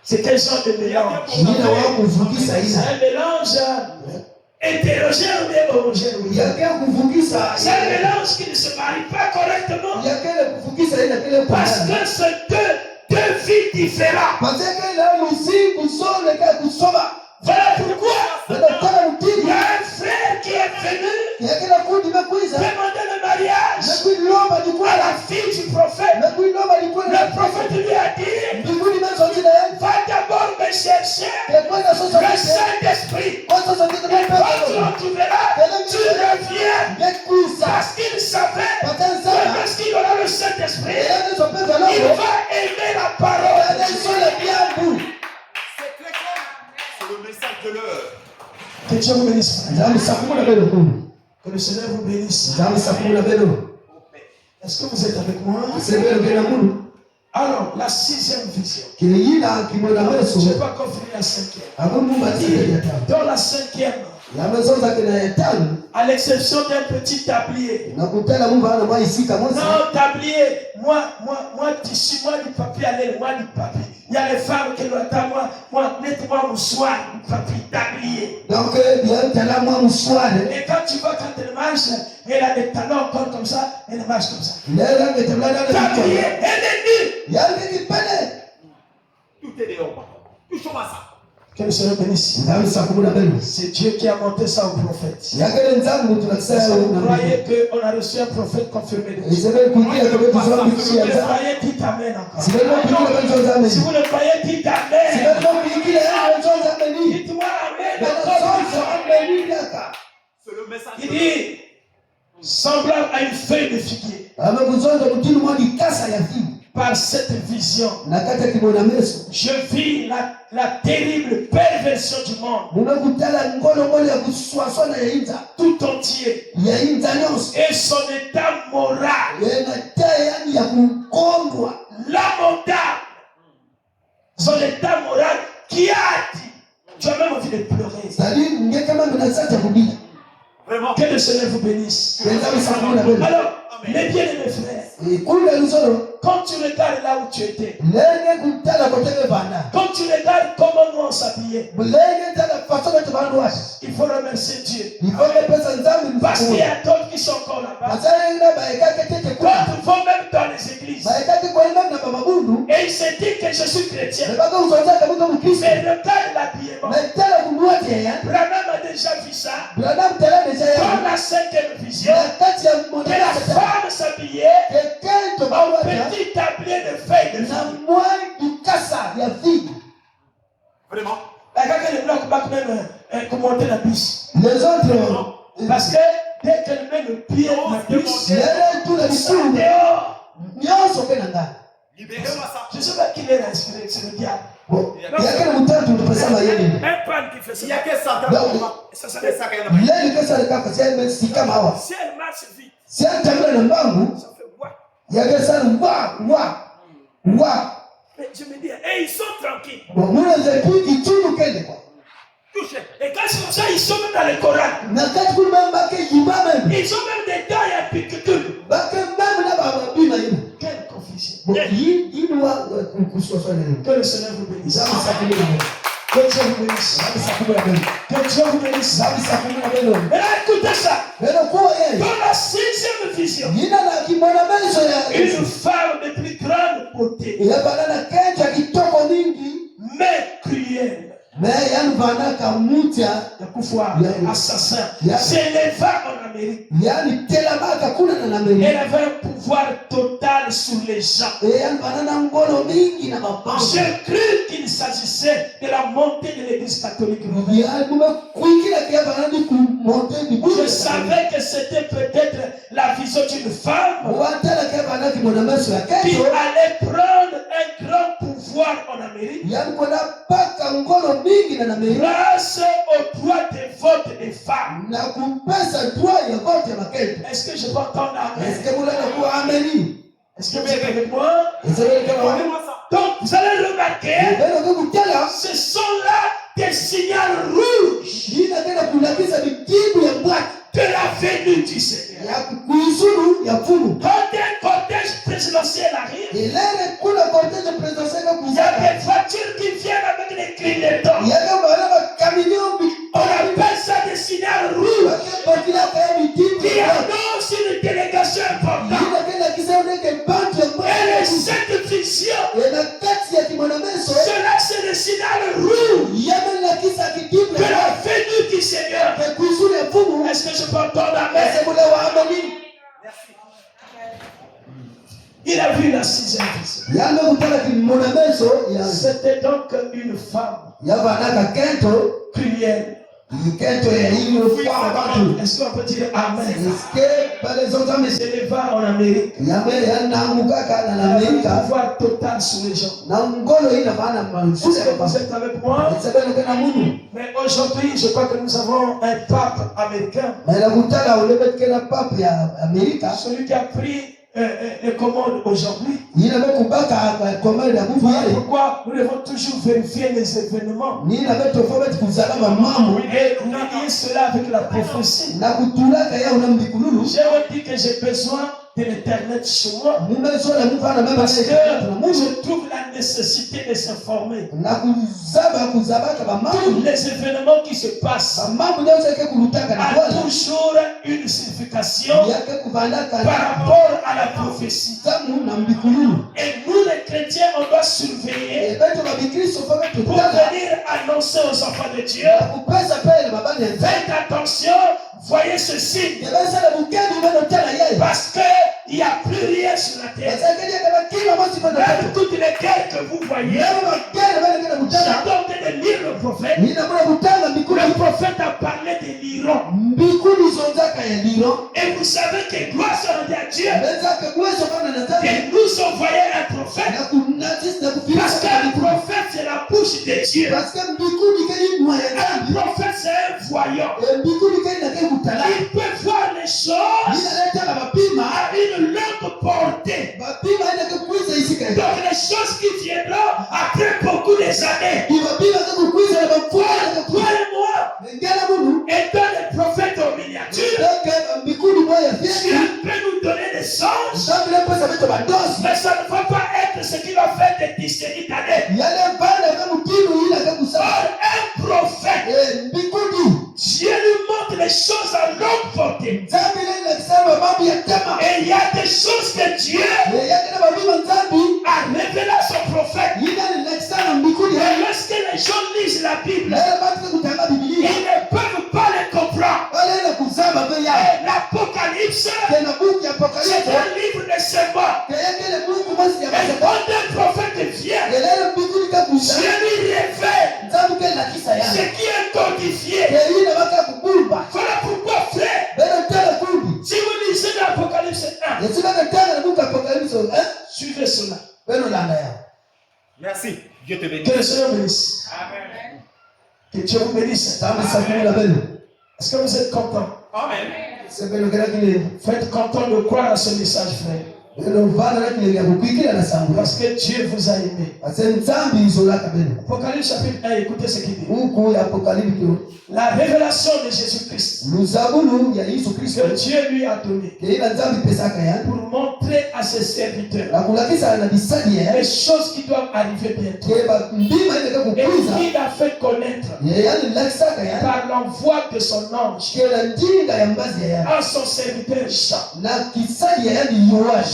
C'est quel genre de mélange? C'est un mélange hétérogène ou bien homogène? C'est un mélange qui ne se marie pas correctement parce que c'est deux vies différentes. Voilà pourquoi il y a un frère qui est venu demander le mariage à la fille du prophète. Le prophète lui a dit, va d'abord me chercher le Saint-Esprit. Et quand tu en trouveras, tu reviens. Parce qu'il savait que lorsqu'il aura le Saint-Esprit, il va aimer la parole de Dieu. C'est le message de l'heure. Que Dieu vous bénisse. Que le Seigneur vous bénisse. Est-ce que vous êtes avec moi? Alors, la 6e vision. Je n'ai pas encore fini la 5e. Dans la 5e, à l'exception d'un petit tablier. Non, tablier, moi, tissu, moi, du papier, allez, moi, du papier. Il y a les femmes qui doivent moi, mettez-moi mon soir, du papier, tablier. Donc, et quand tu vois, quand elle marche, elle a des talons comme ça, elle marche comme ça. Tablier, elle est nue. Tout est dehors, papa. Touchons à ça. Que le Seigneur bénisse. C'est Dieu qui a monté ça au prophète. Vous croyez qu'on a reçu un prophète confirmé de Dieu? Vous le croyez, dites Amen encore. Si vous le croyez, dites Amen. Dites-moi Amen encore. C'est le message. Il dit, semblable à une feuille de figuier. Par cette vision, je vis la terrible perversion du monde tout entier et son état moral lamentable. Son état moral qui a dit, tu as même envie de pleurer. Vraiment. Que le Seigneur vous bénisse. Alors, mes bien-aimés frères, quand tu regardes là où tu étais, quand tu regardes comment nous on s'habillait, il faut remercier Dieu. Parce qu'il y a d'autres qui sont encore là-bas. D'autres vont même dans les églises. Et il se dit que je suis chrétien. Mais regarde l'habillement. Branham a déjà vu ça. Branham tala déjà Dans la 5e vision, que la femme s'habillait en petit tablier de feuilles de na vigne. moi du kasa ya figue. Vraiment. Quand les blancs battent même commenter la bus. Les autres Parce que dès qu'elle met le pied dans la bus, tout la ça bisoun dehors. nyonso pe nanga. Je ne sais pas qui l'a inspiré, c'est le diable. Bon, il y a quel mutatu tupesa mayeni. Un pan qui fait ça. Il y a que Satan. Ça s'appelle ça. Leli kesa le kaka c'est même si kama hawa. Si elle marche vite, Si atambula na mbangu, ça fait quoi? il y a que ça wa. Mais je me dis, et ils sont tranquilles. Bon, muna zepi kichunu kende kwa. Touché. Et quand c'est comme ça, ils sont même dans le Coran. Na kati kuli mamba ke yiba même. Ils ont même des tailles à piquetul. Ba ke mamba na ba bima yiba. Quelle confusion. Bon, yi wa kukuswa sana. Que le Seigneur vous bénisse. Zamu sakule na. Que Dieu vous bénisse. Zamu sakule na. Que Dieu vous bénisse. Zamu sakule na belo. Et là, écoutez ça. Belo kwa yeye. Dans la 6e vision, Yina na kimwana menso ya. une femme de plus grande beauté, Ya banana kenja kitoko mingi. mais cruelle, Mais yani banaka mutia. de pouvoir, assassin, Yeah. s'éleva en Amérique. Yani tela baka kuna na nameni. Elle avait un pouvoir total sur les gens. Yani banana ngolo mingi na mapambo. J'ai cru qu'il s'agissait de la montée de l'église catholique romaine. Yani mume kuikila kia banana di kumonte di bulu. Je savais que c'était peut-être la vision d'une femme Watala kia banana ki mwana menso ya qui kenjo. allait prendre un grand pouvoir en Amérique Yani kuna paka ngolo mingi na nameni. grâce au droit de vote des femmes. Na kumpesa droit ya vote ya makenjo. Est-ce que je peux entendre amen? Est-ce que mula na kuwa ameni? Est-ce que vous êtes avec moi? Ezele kama wani. Donc, vous allez remarquer, Belo kutela. ce sont là des signaux rouges Yina kena kulakisa bikibu ya mbwaki. de la venue du Seigneur. Ya kuisulu ya fumu. Quand un cortège présidentiel arrive, Ilele kuna cortège présidentiel il y a kuzaka. des voitures qui viennent avec des clignotants. Yaga bana camion On appelle ça des signaux rouges bakila kaya bikibu. qui annoncent une délégation importante. Yina kena kisa uneke bantu ya Et mbwaki. cette vision, Na kati ya kimwana meso. cela c'est le signal rouge Yame na kisa kikibu. de la venue du Seigneur. Ke kuisulu ya fumu. Est-ce que je peux entendre amen? Ese mule wa ameni. Il a vu la 6e vision. Yame kutala kimwana meso. C'était donc une femme Yabanaka kento. cruelle. Kento ya hiyo kwa watu. Est-ce qu'on peut dire amen? Eske pale zote Il s'éleva en Amérique. yame yanaangukaka na Il avait un Amerika pouvoir total sur les gens. na ngolo hii na maana Est-ce mansuri que vous êtes avec moi? isabelo kana munu Mais aujourd'hui, je crois que nous avons un pape américain. na kutala ulebe kena papa ya Amerika Celui qui a pris les commandes aujourd'hui. yina be kubaka komanda ya bufu Voilà yale pourquoi nous devons toujours vérifier les événements nina be tofauti kuzala mambo et lier cela avec la prophétie. na kutulaka ya unamdikululu J'ai dit que j'ai besoin de l'internet chez moi mumesola mufana mama parce que na muzo je trouve la nécessité de s'informer. na kuzabaka Tous mambo les événements qui se passent mambo ndio yake kulutaka na a wala toujours une signification yake kuvandaka par rapport à la prophétie. tamu na mdikululu Et nous les chrétiens, on doit surveiller ebeto babikristo fame pour tutala venir annoncer aux enfants de Dieu. kupesa pele babani ya Faites attention, voyez ce signe. Parce qu'il n'y a plus rien sur la terre. Même toutes les guerres que vous voyez, j'ai tenté de lire le prophète. Le prophète a parlé de l'Iran. Et vous savez que gloire soit à Dieu. Et nous envoyons un prophète. Parce qu'un prophète, c'est la bouche de Dieu. Un prophète, c'est un voyant. Il peut voir les choses à une longue portée. Donc les choses qui viendront après beaucoup des années. Toi et moi, étant les prophètes en miniature, Dieu peut nous donner des songes, mais ça ne va pas être ce qui va faire des dizaines d'années. Or, un prophète, Dieu lui montre les choses à longue portée. Et il y a des choses que Dieu a révélées à son prophète. Et lorsque les gens lisent la Bible, ils ne peuvent pas l'Apocalypse, c'est un livre de symboles. Et quand un prophète vient, Dieu lui révèle ce qui est codifié. Voilà pourquoi, frère, si vous lisez l'Apocalypse 1, suivez cela. Merci. Dieu te bénisse. Que le Seigneur bénisse. Amen. Que Dieu vous bénisse. Est-ce que vous êtes content? Amen. Faites content de croire à ce message, frère. Parce que Dieu vous a aimé. Apocalypse chapitre 1, écoutez ce qu'il dit. La révélation de Jésus-Christ que Dieu lui a donné pour montrer à ses serviteurs les choses qui doivent arriver bientôt. Et il a fait connaître par l'envoi de son ange à son serviteur Jean.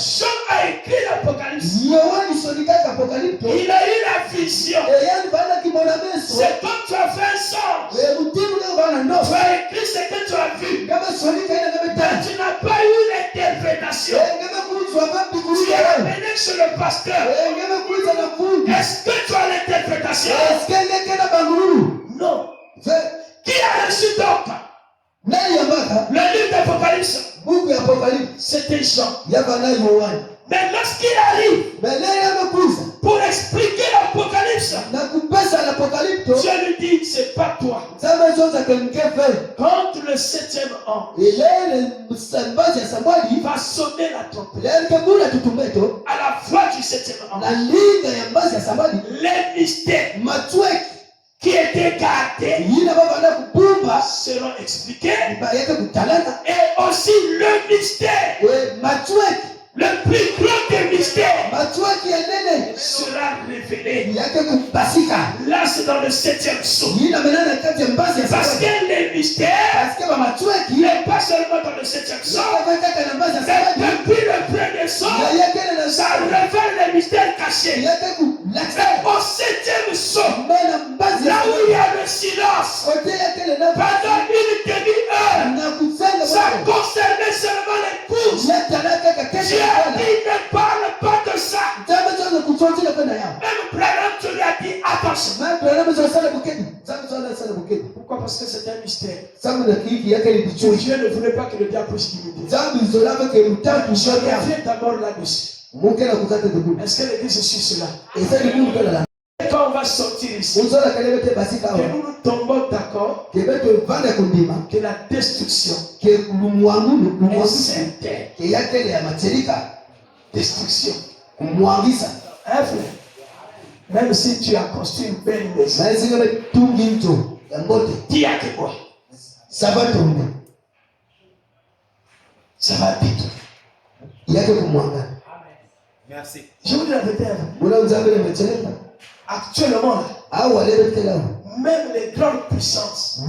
Jean a écrit l'Apocalypse. Il a eu la vision. C'est quand tu as fait un songe. Tu as écrit ce que tu as vu. Mais tu n'as pas eu l'interprétation. Tu es amené chez le pasteur. Est-ce que tu as l'interprétation? Non. Qui a reçu donc le livre d'Apocalypse? C'était Jean. Mais lorsqu'il arrive pour expliquer l'Apocalypse, Dieu lui dit, c'est pas toi. Quand le 7e ange va sonner la trompette, à la voix du 7e ange, les mystères qui étaient gardés seront expliqués. Et aussi le mystère, le plus grand des mystères, sera révélé. Là, c'est dans le 7e sceau. Parce que les mystères n'est pas seulement dans le 7e sceau, mais depuis le premier sceau, ça révèle les mystères cachés. Au 7e sceau, là où il y a le silence, pendant une demi-heure, ça concernait seulement les pouces. Dieu a dit, ne parle pas de ça. Même Branham, tu lui as dit, attention. Pourquoi? Parce que c'est un mystère. Dieu ne voulait pas que le diable puisse limiter. Je reviens d'abord là-dessus. Est-ce que l'église suit cela? Et quand on va sortir ici, que nous nous tombons d'accord que la destruction est certaine. Destruction. Même si tu as construit une belle maison, dis à quoi? Ça va tomber. Ça va détruire. Merci. Je vous dis la vérité. Actuellement, même les grandes puissances,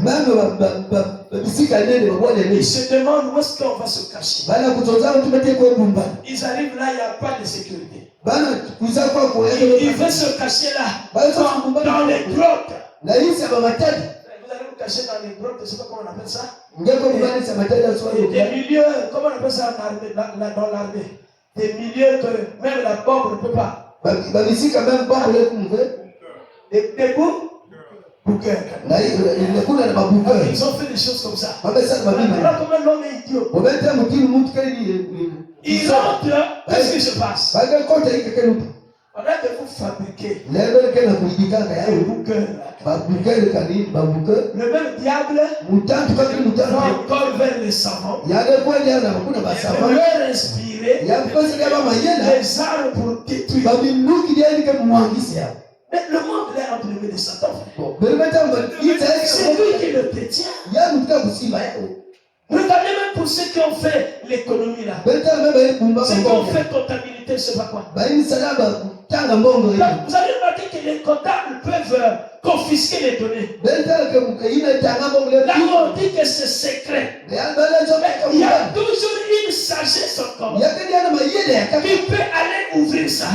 ils se demandent où est-ce qu'on va se cacher. Ils arrivent là, il n'y a pas de sécurité. Ils veulent se cacher là, dans les grottes. Vous allez vous cacher dans les grottes, je ne sais pas comment on appelle ça. Des milieux, comment on appelle ça dans l'armée? Des milieux que même la bombe ne peut pas. Des bouquins. Ils ont fait des choses comme ça. Voilà comment l'homme est idiot. Il rentre, qu'est-ce qui se passe? Pendant que vous fabriquez des bouquins, le même diable va encore vers les savants. Il veut respirer les armes pour détruire. Mais le monde est entre les mains de Satan. C'est lui qui le détient. Regardez même pour ceux qui ont fait l'économie là. Ceux qui ont fait comptabilité, je ne sais pas quoi. Vous avez remarqué que les comptables peuvent confisquer les données. Là où on dit que c'est secret. Il y a toujours une sagesse encore qui peut aller ouvrir ça.